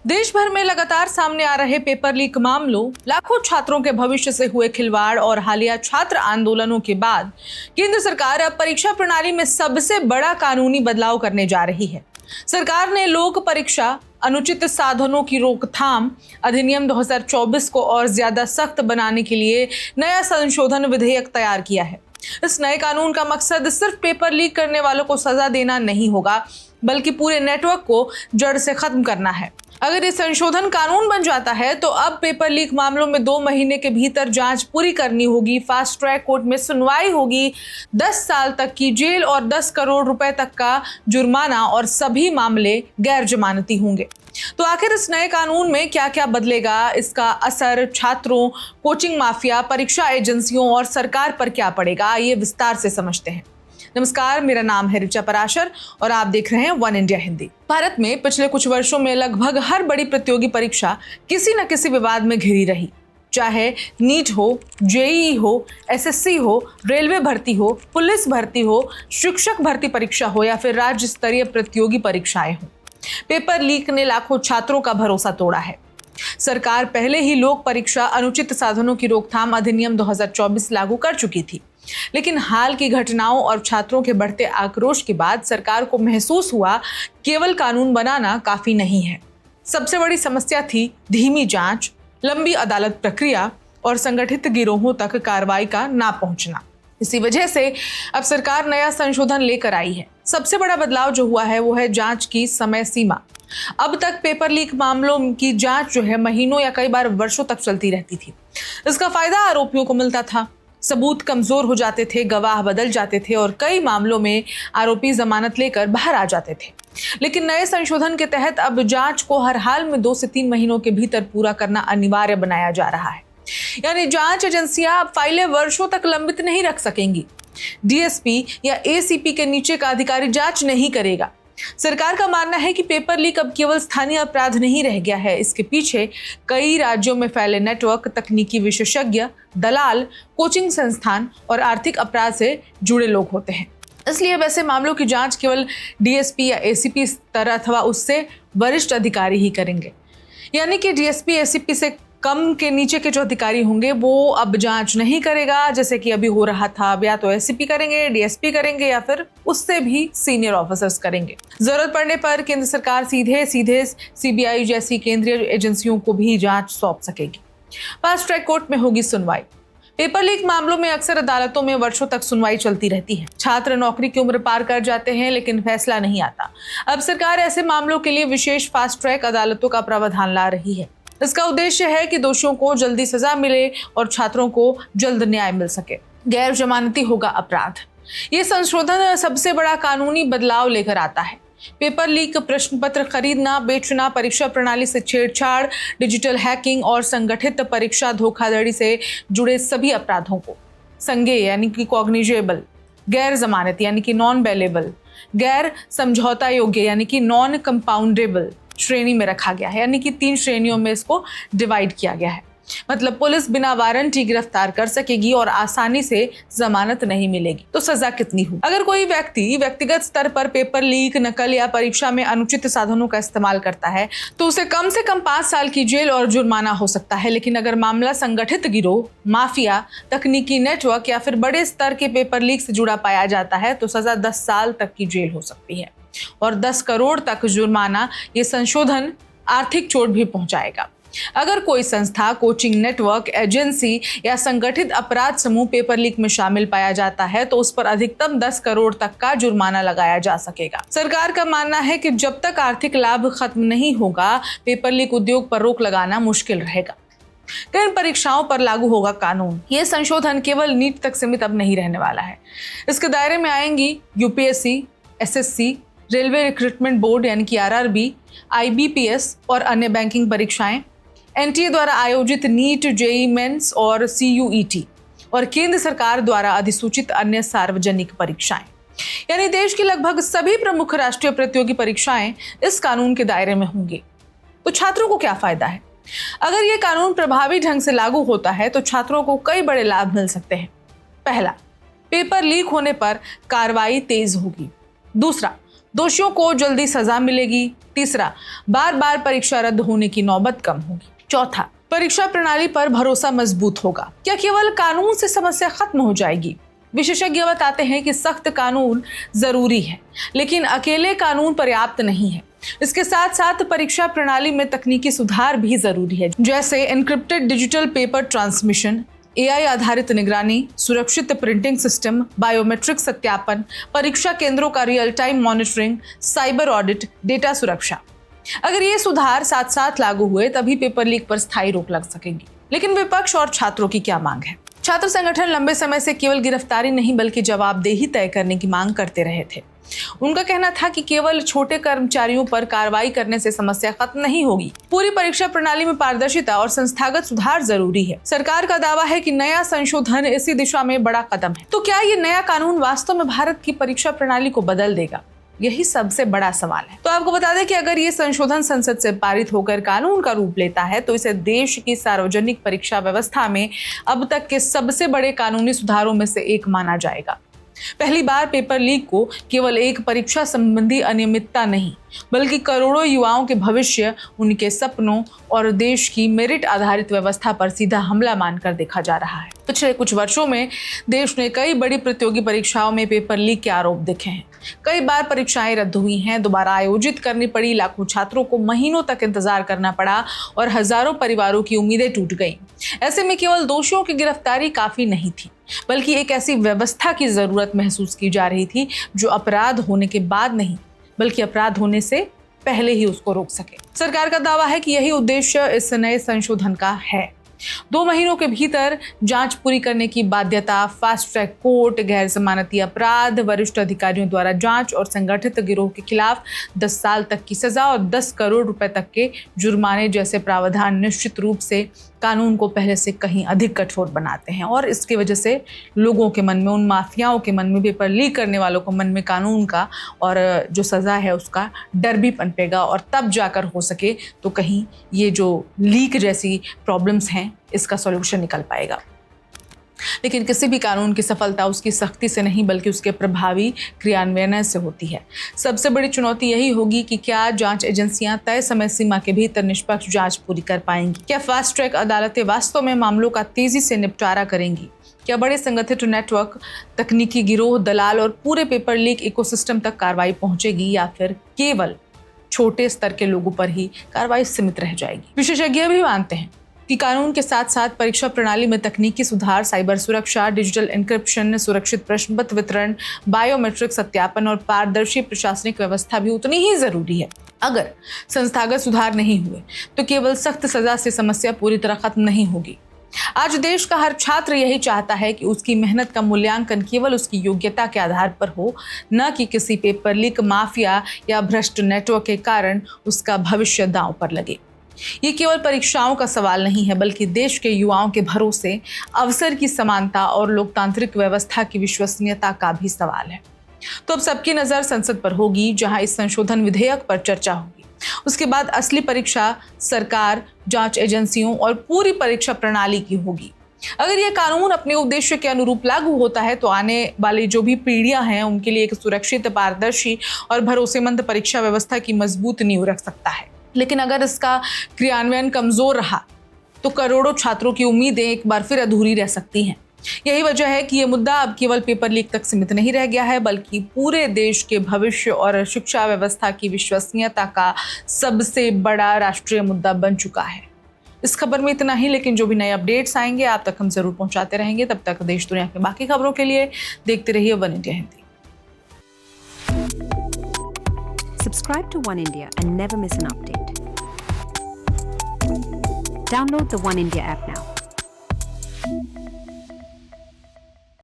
देश भर में लगातार सामने आ रहे पेपर लीक मामलों, लाखों छात्रों के भविष्य से हुए खिलवाड़ और हालिया छात्र आंदोलनों के बाद केंद्र सरकार अब परीक्षा प्रणाली में सबसे बड़ा कानूनी बदलाव करने जा रही है। सरकार ने लोक परीक्षा अनुचित साधनों की रोकथाम अधिनियम 2024 को और ज्यादा सख्त बनाने के लिए नया संशोधन विधेयक तैयार किया है। इस नए कानून का मकसद सिर्फ पेपर लीक करने वालों को सजा देना नहीं होगा, बल्कि पूरे नेटवर्क को जड़ से खत्म करना है। अगर ये संशोधन कानून बन जाता है तो अब पेपर लीक मामलों में 2 महीने के भीतर जांच पूरी करनी होगी, फास्ट ट्रैक कोर्ट में सुनवाई होगी, 10 साल तक की जेल और 10 करोड़ रुपए तक का जुर्माना और सभी मामले गैर जमानती होंगे। तो आखिर इस नए कानून में क्या क्या बदलेगा, इसका असर छात्रों, कोचिंग माफिया, परीक्षा एजेंसियों और सरकार पर क्या पड़ेगा, ये विस्तार से समझते हैं। नमस्कार, मेरा नाम है ऋचा पराशर और आप देख रहे हैं वन इंडिया हिंदी। भारत में पिछले कुछ वर्षों में लगभग हर बड़ी प्रतियोगी परीक्षा किसी न किसी विवाद में घिरी रही। चाहे नीट हो, जेईई हो, एसएससी हो, रेलवे भर्ती हो, पुलिस भर्ती हो, शिक्षक भर्ती परीक्षा हो या फिर राज्य स्तरीय प्रतियोगी परीक्षाएं हो, पेपर लीक ने लाखों छात्रों का भरोसा तोड़ा है। सरकार पहले ही लोक परीक्षा अनुचित साधनों की रोकथाम अधिनियम 2024 लागू कर चुकी थी, लेकिन हाल की घटनाओं और छात्रों के बढ़ते आक्रोश के बाद सरकार को महसूस हुआ केवल कानून बनाना काफी नहीं है। सबसे बड़ी समस्या थी धीमी जांच, लंबी अदालत प्रक्रिया और संगठित गिरोहों तक कार्रवाई का ना पहुंचना। इसी वजह से अब सरकार नया संशोधन लेकर आई है। सबसे बड़ा बदलाव जो हुआ है वो है जांच की समय सीमा। अब तक पेपर लीक मामलों की जांच जो है महीनों या कई बार वर्षों तक चलती रहती थी। इसका फायदा आरोपियों को मिलता था, सबूत कमजोर हो जाते थे, गवाह बदल जाते थे और कई मामलों में आरोपी जमानत लेकर बाहर आ जाते थे। लेकिन नए संशोधन के तहत अब जांच को हर हाल में 2 से 3 महीनों के भीतर पूरा करना अनिवार्य बनाया जा रहा है। यानी जांच एजेंसियां अब फाइलें वर्षों तक लंबित नहीं रख सकेंगी। डीएसपी या एसीपी के नीचे का अधिकारी जांच नहीं करेगा। सरकार का मानना है कि पेपर लीक अब केवल स्थानीय अपराध नहीं रह गया है, इसके पीछे कई राज्यों में फैले नेटवर्क, तकनीकी विशेषज्ञ, दलाल, कोचिंग संस्थान और आर्थिक अपराध से जुड़े लोग होते हैं। इसलिए वैसे मामलों की जांच केवल डीएसपी या एसीपी स्तर अथवा उससे वरिष्ठ अधिकारी ही करेंगे। यानी कि डीएसपी एसीपी से कम के नीचे के जो अधिकारी होंगे वो अब जांच नहीं करेगा, जैसे कि अभी हो रहा था। अब या तो एसीपी करेंगे, डीएसपी करेंगे या फिर उससे भी सीनियर ऑफिसर्स करेंगे। जरूरत पड़ने पर केंद्र सरकार सीधे सीबीआई जैसी केंद्रीय एजेंसियों को भी जांच सौंप सकेगी। फास्ट ट्रैक कोर्ट में होगी सुनवाई। पेपर लीक मामलों में अक्सर अदालतों में वर्षों तक सुनवाई चलती रहती है। छात्र नौकरी की उम्र पार कर जाते हैं लेकिन फैसला नहीं आता। अब सरकार ऐसे मामलों के लिए विशेष फास्ट ट्रैक अदालतों का प्रावधान ला रही है। इसका उद्देश्य है कि दोषियों को जल्दी सजा मिले और छात्रों को जल्द न्याय मिल सके। गैर जमानती होगा अपराध। ये संशोधन सबसे बड़ा कानूनी बदलाव लेकर आता है। पेपर लीक, प्रश्न पत्र खरीदना, बेचना, परीक्षा प्रणाली से छेड़छाड़, डिजिटल हैकिंग और संगठित परीक्षा धोखाधड़ी से जुड़े सभी अपराधों को संज्ञेय यानी कि कॉग्निजेबल, गैर जमानती यानी कि नॉन बेलेबल, गैर समझौता योग्य यानी कि नॉन कंपाउंडेबल श्रेणी में रखा गया है। यानी कि 3 श्रेणियों में इसको डिवाइड किया गया है। मतलब पुलिस बिना वारंट ही गिरफ्तार कर सकेगी और आसानी से जमानत नहीं मिलेगी। तो सजा कितनी हो? अगर कोई व्यक्ति व्यक्तिगत स्तर पर पेपर लीक, नकल या परीक्षा में अनुचित साधनों का इस्तेमाल करता है तो उसे कम से कम 5 साल की जेल और जुर्माना हो सकता है। लेकिन अगर मामला संगठित गिरोह, माफिया, तकनीकी नेटवर्क या फिर बड़े स्तर के पेपर लीक से जुड़ा पाया जाता है तो सजा 10 साल तक की जेल हो सकती है और 10 करोड़ तक जुर्माना। ये संशोधन आर्थिक चोट भी पहुंचाएगा। अगर कोई संस्था, कोचिंग नेटवर्क, एजेंसी या संगठित अपराध समूह पेपर लीक में शामिल पाया जाता है तो उस पर अधिकतम 10 करोड़ तक का जुर्माना लगाया जा सकेगा। सरकार का मानना है कि जब तक आर्थिक लाभ खत्म नहीं होगा, पेपर लीक उद्योग पर रोक लगाना मुश्किल रहेगा। किन परीक्षाओं पर लागू होगा कानून? ये संशोधन केवल नीट तक सीमित अब नहीं रहने वाला है। इसके दायरे में आएंगी UPSC, SSC, railway recruitment board यानी कि आरआरबी, आईबीपीएस और अन्य बैंकिंग परीक्षाएं, एनटीए द्वारा आयोजित नीट, जेईई मेंस और सीयूईटी और केंद्र सरकार द्वारा अधिसूचित अन्य सार्वजनिक परीक्षाएं। यानी देश की लगभग सभी प्रमुख राष्ट्रीय प्रतियोगी परीक्षाएं इस कानून के दायरे में होंगी। तो छात्रों को क्या फायदा है? अगर ये कानून प्रभावी ढंग से लागू होता है तो छात्रों को कई बड़े लाभ मिल सकते हैं। पहला, पेपर लीक होने पर कार्रवाई तेज होगी। दूसरा, दोषियों को जल्दी सजा मिलेगी। तीसरा, बार बार परीक्षा रद्द होने की नौबत कम होगी। चौथा, परीक्षा प्रणाली पर भरोसा मजबूत होगा। क्या केवल कानून से समस्या खत्म हो जाएगी? विशेषज्ञ बताते हैं कि सख्त कानून जरूरी है, लेकिन अकेले कानून पर्याप्त नहीं है। इसके साथ साथ परीक्षा प्रणाली में तकनीकी सुधार भी जरूरी है, जैसे encrypted digital paper transmission, AI आधारित निगरानी, सुरक्षित प्रिंटिंग सिस्टम, बायोमेट्रिक सत्यापन, परीक्षा केंद्रों का real time monitoring, cyber audit, data सुरक्षा। अगर ये सुधार साथ साथ लागू हुए तभी पेपर लीक पर स्थायी रोक लग सकेगी। लेकिन विपक्ष और छात्रों की क्या मांग है? छात्र संगठन लंबे समय से केवल गिरफ्तारी नहीं बल्कि जवाबदेही तय करने की मांग करते रहे थे। उनका कहना था कि केवल छोटे कर्मचारियों पर कार्रवाई करने से समस्या खत्म नहीं होगी। पूरी परीक्षा प्रणाली में पारदर्शिता और संस्थागत सुधार जरूरी है। सरकार का दावा है कि नया संशोधन इसी दिशा में बड़ा कदम है। तो क्या ये नया कानून वास्तव में भारत की परीक्षा प्रणाली को बदल देगा? यही सबसे बड़ा सवाल है। तो आपको बता दें कि अगर ये संशोधन संसद से पारित होकर कानून का रूप लेता है तो इसे देश की सार्वजनिक परीक्षा व्यवस्था में अब तक के सबसे बड़े कानूनी सुधारों में से एक माना जाएगा। पहली बार पेपर लीक को केवल एक परीक्षा संबंधी अनियमितता नहीं बल्कि करोड़ों युवाओं के भविष्य, उनके सपनों और देश की मेरिट आधारित व्यवस्था पर सीधा हमला मानकर देखा जा रहा है। पिछले कुछ वर्षों में देश ने कई बड़ी प्रतियोगी परीक्षाओं में पेपर लीक के आरोप देखे हैं। कई बार परीक्षाएं रद्द हुई हैं, दोबारा आयोजित करनी पड़ी, लाखों छात्रों को महीनों तक इंतजार करना पड़ा और हजारों परिवारों की उम्मीदें टूट गईं। ऐसे में केवल दोषियों की गिरफ्तारी काफी नहीं थी, बल्कि एक ऐसी व्यवस्था की जरूरत महसूस की जा रही थी जो अपराध होने के बाद नहीं बल्कि अपराध होने से पहले ही उसको रोक सके। सरकार का दावा है कि यही उद्देश्य इस नए संशोधन का है। 2 महीनों के भीतर जांच पूरी करने की बाध्यता, फास्ट ट्रैक कोर्ट, गैर जमानती अपराध, वरिष्ठ अधिकारियों द्वारा जांच और संगठित गिरोह के खिलाफ 10 साल तक की सजा और 10 करोड़ रुपए तक के जुर्माने जैसे प्रावधान निश्चित रूप से कानून को पहले से कहीं अधिक कठोर बनाते हैं और इसकी वजह से लोगों के मन में, उन माफियाओं के मन में, पेपर लीक करने वालों को मन में कानून का और जो सज़ा है उसका डर भी पनपेगा और तब जाकर हो सके तो कहीं ये जो लीक जैसी प्रॉब्लम्स हैं इसका सॉल्यूशन निकल पाएगा। लेकिन किसी भी कानून की सफलता उसकी सख्ती से नहीं बल्कि उसके प्रभावी क्रियान्वयन से होती है। सबसे बड़ी चुनौती यही होगी कि क्या जांच एजेंसियां तय समय सीमा के भीतर निष्पक्ष जांच पूरी कर पाएंगी? क्या फास्ट ट्रैक अदालतें वास्तव में मामलों का तेजी से निपटारा करेंगी? क्या बड़े संगठित नेटवर्क, तकनीकी गिरोह, दलाल और पूरे पेपर लीक इकोसिस्टम तक कार्रवाई पहुंचेगी या फिर केवल छोटे स्तर के लोगों पर ही कार्रवाई सीमित रह जाएगी? विशेषज्ञ भी मानते हैं कि कानून के साथ साथ परीक्षा प्रणाली में तकनीकी सुधार, साइबर सुरक्षा, डिजिटल एन्क्रिप्शन, सुरक्षित प्रश्न पत्र वितरण, बायोमेट्रिक सत्यापन और पारदर्शी प्रशासनिक व्यवस्था भी उतनी ही जरूरी है। अगर संस्थागत सुधार नहीं हुए तो केवल सख्त सजा से समस्या पूरी तरह खत्म नहीं होगी। आज देश का हर छात्र यही चाहता है कि उसकी मेहनत का मूल्यांकन केवल उसकी योग्यता के आधार पर हो, न कि किसी पेपर लीक माफिया या भ्रष्ट नेटवर्क के कारण उसका भविष्य दांव पर लगे। ये केवल परीक्षाओं का सवाल नहीं है बल्कि देश के युवाओं के भरोसे, अवसर की समानता और लोकतांत्रिक व्यवस्था की विश्वसनीयता का भी सवाल है। तो अब सबकी नजर संसद पर होगी, जहां इस संशोधन विधेयक पर चर्चा होगी। उसके बाद असली परीक्षा सरकार, जांच एजेंसियों और पूरी परीक्षा प्रणाली की होगी। अगर यह कानून अपने उद्देश्य के अनुरूप लागू होता है तो आने वाली जो भी पीढ़ियां हैं उनके लिए एक सुरक्षित, पारदर्शी और भरोसेमंद परीक्षा व्यवस्था की मजबूत नींव रख सकता है। लेकिन अगर इसका क्रियान्वयन कमजोर रहा तो करोड़ों छात्रों की उम्मीदें एक बार फिर अधूरी रह सकती हैं। यही वजह है कि ये मुद्दा अब केवल पेपर लीक तक सीमित नहीं रह गया है बल्कि पूरे देश के भविष्य और शिक्षा व्यवस्था की विश्वसनीयता का सबसे बड़ा राष्ट्रीय मुद्दा बन चुका है। इस खबर में इतना ही, लेकिन जो भी नए अपडेट्स आएंगे आप तक हम जरूर पहुंचाते रहेंगे। तब तक देश दुनिया की बाकी खबरों के लिए देखते रहिए one India Hindi. Subscribe to One India and never miss an update. Download the One India app now.